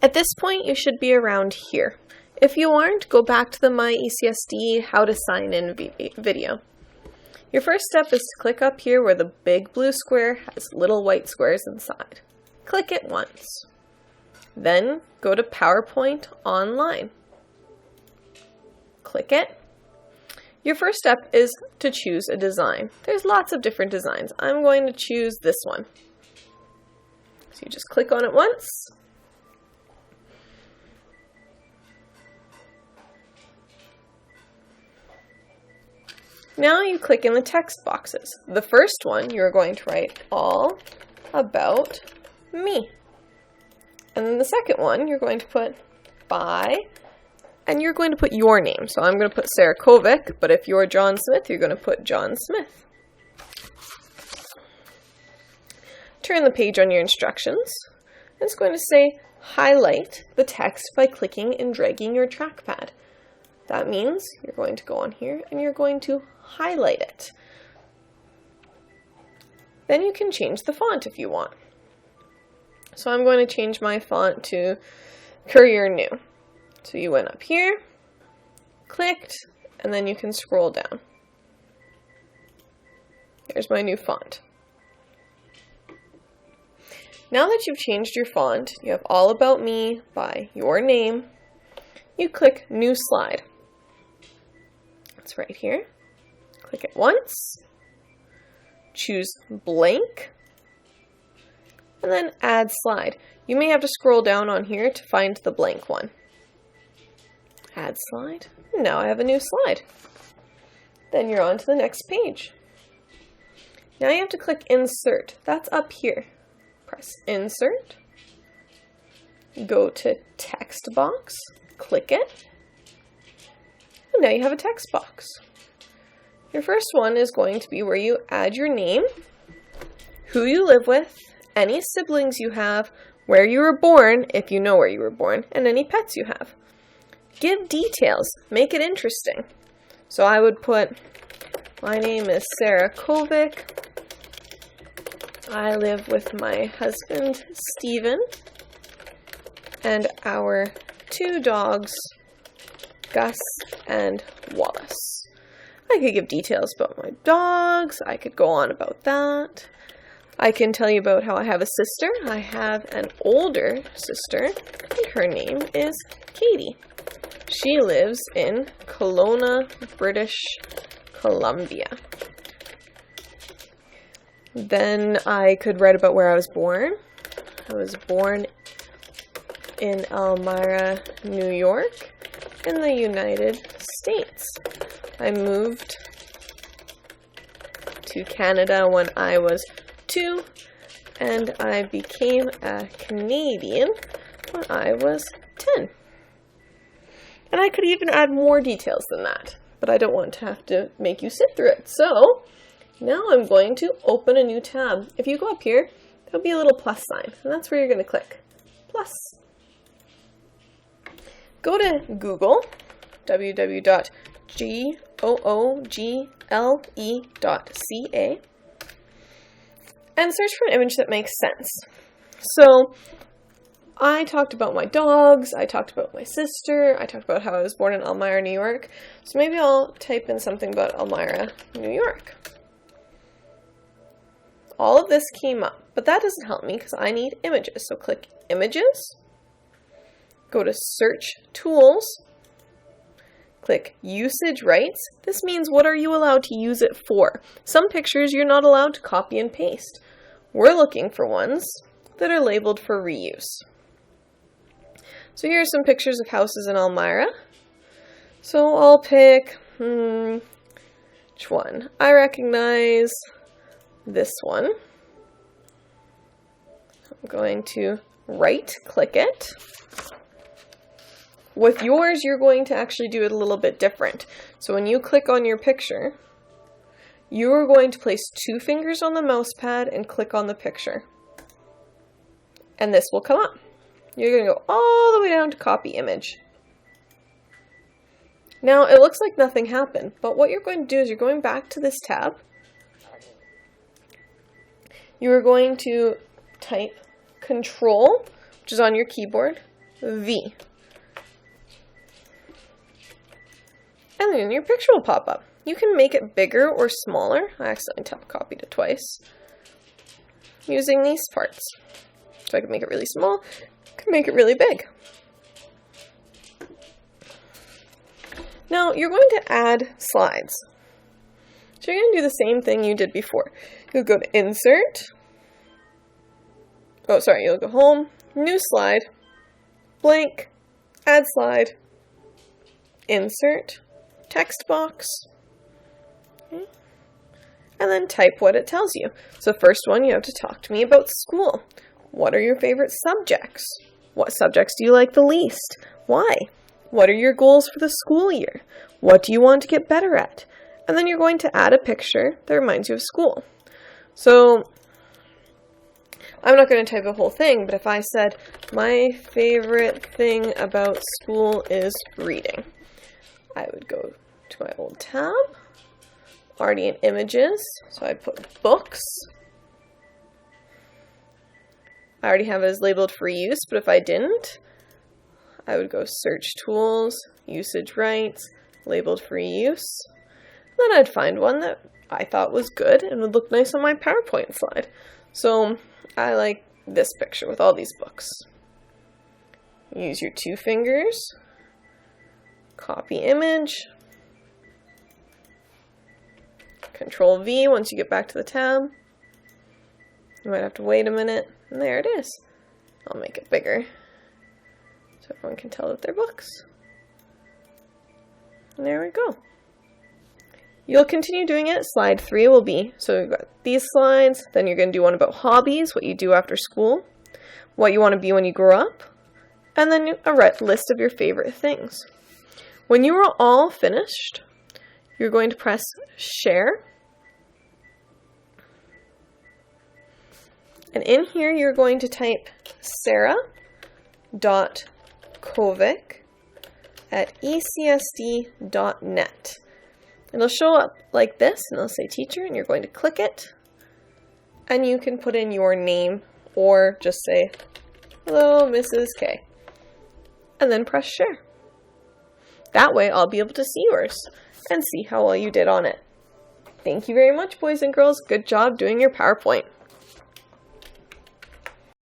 At this point, you should be around here. If you aren't, go back to the My ECSD How to Sign In video. Your first step is to click up here where the big blue square has little white squares inside. Click it once. Then go to PowerPoint Online. Click it. Your first step is to choose a design. There's lots of different designs. I'm going to choose this one. So you just click on it once. Now you click in the text boxes. The first one, you're going to write all about me. And then the second one, you're going to put by, and you're going to put your name. So I'm going to put Sarah Kovic, but if you're John Smith, you're going to put John Smith. Turn the page on your instructions. It's going to say highlight the text by clicking and dragging your trackpad. That means you're going to go on here and you're going to highlight it. Then you can change the font if you want. So I'm going to change my font to Courier New. So you went up here, clicked, and then you can scroll down. Here's my new font. Now that you've changed your font, you have All About Me by your name. You click New Slide. It's right here. Click it once. Choose Blank. And then Add Slide. You may have to scroll down on here to find the blank one. Add Slide. Now I have a new slide. Then you're on to the next page. Now you have to click Insert. That's up here. Press Insert. Go to Text Box. Click it. And now you have a text box. Your first one is going to be where you add your name, who you live with, any siblings you have, where you were born, if you know where you were born, and any pets you have. Give details. Make it interesting. So I would put, my name is Sarah Kovic. I live with my husband, Stephen, and our 2 dogs, Gus and Wallace. I could give details about my dogs. I could go on about that. I can tell you about how I have a sister. I have an older sister, and her name is Katie. She lives in Kelowna, British Columbia. Then I could write about where I was born. I was born in Elmira, New York, in the United States. I moved to Canada when I was 2, and I became a Canadian when I was 10. And I could even add more details than that, but I don't want to have to make you sit through it. So now I'm going to open a new tab. If you go up here, there'll be a little plus sign, and that's where you're going to click. Plus. Go to Google, www.google.ca, and search for an image that makes sense. So I talked about my dogs, I talked about my sister, I talked about how I was born in Elmira, New York. So maybe I'll type in something about Elmira, New York. All of this came up, but that doesn't help me because I need images. So click Images, go to Search Tools, click Usage Rights. This means what are you allowed to use it for? Some pictures you're not allowed to copy and paste. We're looking for ones that are labeled for reuse. So here are some pictures of houses in Elmira. So I'll pick, which one? I recognize this one. I'm going to right-click it. With yours, you're going to actually do it a little bit different. So when you click on your picture, you are going to place 2 fingers on the mouse pad and click on the picture. And this will come up. You're going to go all the way down to Copy Image. Now, it looks like nothing happened, but what you're going to do is you're going back to this tab. You are going to type Control, which is on your keyboard, V. And then your picture will pop up. You can make it bigger or smaller. I accidentally copied it twice. Using these parts. So I can make it really small, I can make it really big. Now you're going to add slides. So you're going to do the same thing you did before. You'll go to Insert. You'll go Home, New Slide, Blank, Add Slide, Insert, Text Box, okay, and then type what it tells you. So first one, you have to talk to me about school. What are your favorite subjects? What subjects do you like the least? Why? What are your goals for the school year? What do you want to get better at? And then you're going to add a picture that reminds you of school. So I'm not going to type the whole thing, but if I said, my favorite thing about school is reading, I would go to my old tab, already in images, so I'd put books. I already have it as labeled for use, but if I didn't, I would go search tools, usage rights, labeled for use. Then I'd find one that I thought was good and would look nice on my PowerPoint slide. So I like this picture with all these books. Use your 2 fingers, copy image, Control V once you get back to the tab. You might have to wait a minute, and there it is. I'll make it bigger so everyone can tell that they're books. And there we go. You'll continue doing it. Slide 3 will be, so we've got these slides, then you're going to do one about hobbies, what you do after school, what you want to be when you grow up, and then a list of your favorite things. When you are all finished, you're going to press Share. And in here, you're going to type sarah.kovic@ecsd.net. It'll show up like this, and it'll say teacher, and you're going to click it, and you can put in your name, or just say, hello, Mrs. K, and then press share. That way, I'll be able to see yours, and see how well you did on it. Thank you very much, boys and girls. Good job doing your PowerPoint.